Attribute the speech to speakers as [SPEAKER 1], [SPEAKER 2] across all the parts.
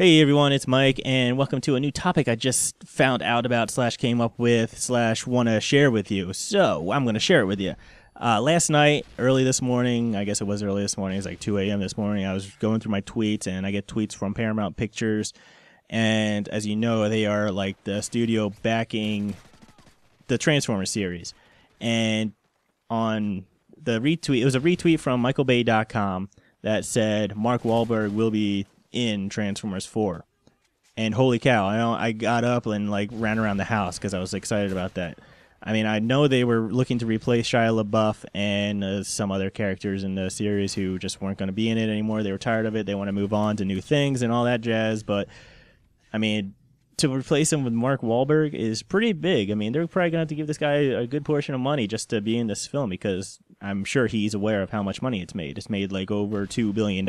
[SPEAKER 1] Hey everyone, it's Mike, and welcome to a new topic I just found out about / came up with / want to share with you. So I'm going to share it with you. Last night, early this morning, I guess it was early this morning, it was like 2 a.m. this morning, I was going through my tweets, and I get tweets from Paramount Pictures, and as you know, they are like the studio backing the Transformers series. And on the retweet, it was a retweet from michaelbay.com that said Mark Wahlberg will be in Transformers 4. And holy cow, I got up and like ran around the house because I was excited about that. I mean, I know they were looking to replace Shia LaBeouf and some other characters in the series who just weren't going to be in it anymore. They were tired of it. They want to move on to new things and all that jazz. But, I mean, to replace him with Mark Wahlberg is pretty big. I mean, they're probably going to have to give this guy a good portion of money just to be in this film because I'm sure he's aware of how much money it's made. It's made like over $2 billion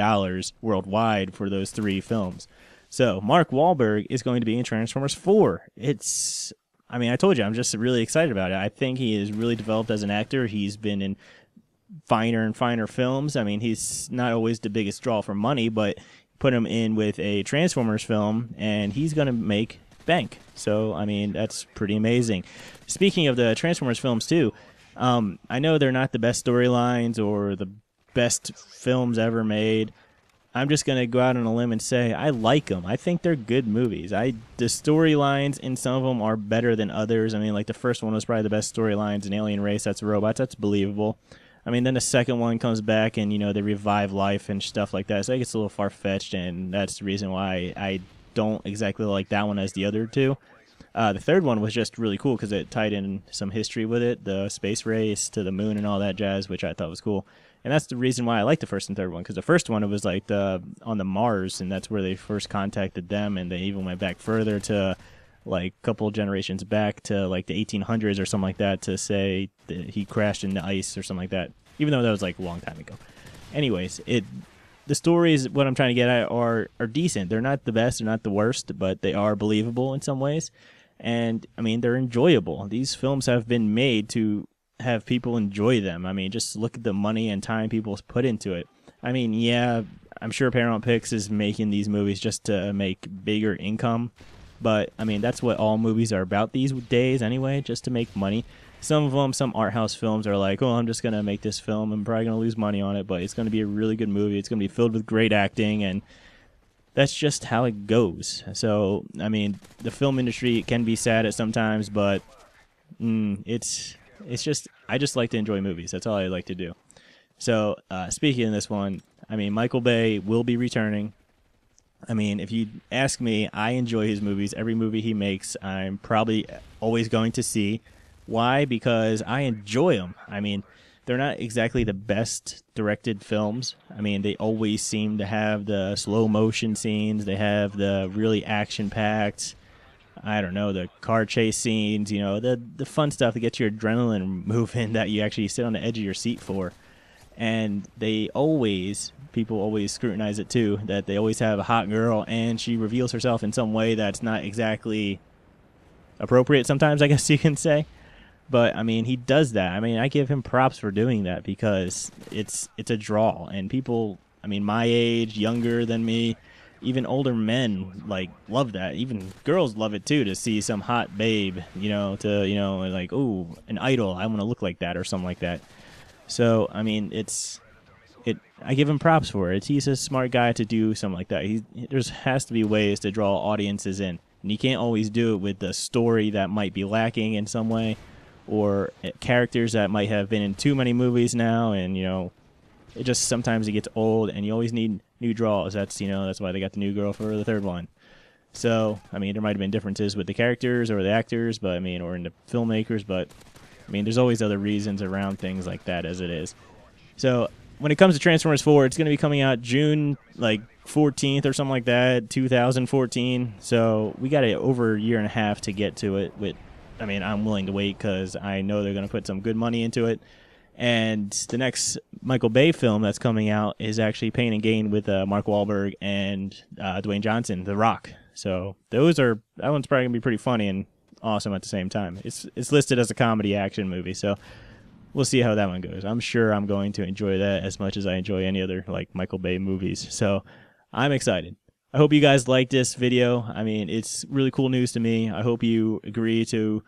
[SPEAKER 1] worldwide for those 3 films. So Mark Wahlberg is going to be in Transformers 4. I told you, I'm just really excited about it. I think he is really developed as an actor. He's been in finer and finer films. I mean, he's not always the biggest draw for money, but put him in with a Transformers film, and he's going to make bank. So, I mean, that's pretty amazing. Speaking of the Transformers films, too, I know they're not the best storylines or the best films ever made. I'm just going to go out on a limb and say I like them. I think they're good movies. The storylines in some of them are better than others. I mean, like the first one was probably the best storylines, an alien race that's robots. That's believable. I mean, then the second one comes back and, they revive life and stuff like that. So it gets a little far-fetched, and that's the reason why I don't exactly like that one as the other two. The third one was just really cool because it tied in some history with it, the space race to the moon and all that jazz, which I thought was cool. And that's the reason why I like the first and third one, because the first one, it was like on the Mars, and that's where they first contacted them, and they even went back further to like a couple generations back to like the 1800s or something like that to say that he crashed in the ice or something like that, even though that was like a long time ago. Anyways, the stories, what I'm trying to get at, are decent. They're not the best, they're not the worst, but they are believable in some ways. And, I mean, they're enjoyable. These films have been made to have people enjoy them. I mean, just look at the money and time people put into it. I mean, yeah, I'm sure Paramount Pictures is making these movies just to make bigger income. But, I mean, that's what all movies are about these days anyway, just to make money. Some of them, some art house films are like, oh, I'm just going to make this film. I'm probably going to lose money on it, but it's going to be a really good movie. It's going to be filled with great acting, and that's just how it goes. So, I mean, the film industry can be sad at sometimes, but it's just, I just like to enjoy movies. That's all I like to do. So, speaking of this one, I mean, Michael Bay will be returning. I mean, if you ask me, I enjoy his movies. Every movie he makes, I'm probably always going to see. Why? Because I enjoy them. I mean, they're not exactly the best directed films. I mean, they always seem to have the slow motion scenes. They have the really action-packed, I don't know, the car chase scenes, the fun stuff that gets your adrenaline moving that you actually sit on the edge of your seat for. And people always scrutinize it too, that they always have a hot girl and she reveals herself in some way that's not exactly appropriate sometimes, I guess you can say. But, I mean, he does that. I mean, I give him props for doing that because it's a draw. And people, I mean, my age, younger than me, even older men, like, love that. Even girls love it, too, to see some hot babe, like, ooh, an idol. I want to look like that or something like that. So, I mean, I give him props for it. He's a smart guy to do something like that. There has to be ways to draw audiences in. And you can't always do it with the story that might be lacking in some way, or characters that might have been in too many movies now, and it just sometimes it gets old, and you always need new draws. That's why they got the new girl for the third one. So I mean, there might have been differences with the characters or the actors, but I mean, or in the filmmakers, but I mean, there's always other reasons around things like that as it is. So when it comes to Transformers 4, it's going to be coming out June 14th or something like that, 2014. So we got over a year and a half to get to it. I'm willing to wait because I know they're going to put some good money into it. And the next Michael Bay film that's coming out is actually Pain and Gain with Mark Wahlberg and Dwayne Johnson, The Rock. So that one's probably going to be pretty funny and awesome at the same time. It's listed as a comedy action movie, so we'll see how that one goes. I'm sure I'm going to enjoy that as much as I enjoy any other Michael Bay movies. So I'm excited. I hope you guys like this video. I mean, it's really cool news to me. I hope you agree to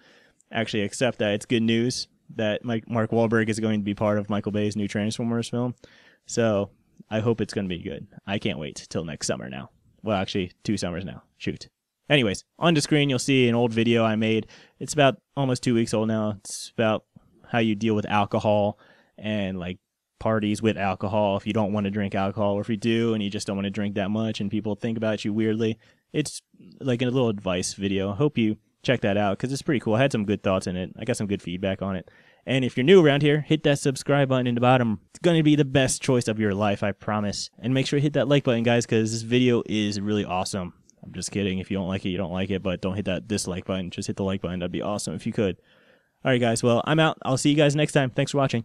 [SPEAKER 1] actually accept that it's good news that Mark Wahlberg is going to be part of Michael Bay's new Transformers film. So I hope it's going to be good. I can't wait till next summer now. Well, actually, 2 summers now. Shoot. Anyways, on the screen, you'll see an old video I made. It's about almost 2 weeks old now. It's about how you deal with alcohol and like parties with alcohol if you don't want to drink alcohol, or if you do and you just don't want to drink that much and people think about you weirdly. It's like a little advice video. I hope you check that out because it's pretty cool. I had some good thoughts in it. I got some good feedback on it. And if you're new around here, hit that subscribe button in the bottom. It's going to be the best choice of your life, I promise. And make sure you hit that like button, guys, because this video is really awesome. I'm just kidding. If you don't like it, you don't like it, but don't hit that dislike button. Just hit the like button. That'd be awesome if you could. All right, guys. Well, I'm out. I'll see you guys next time. Thanks for watching.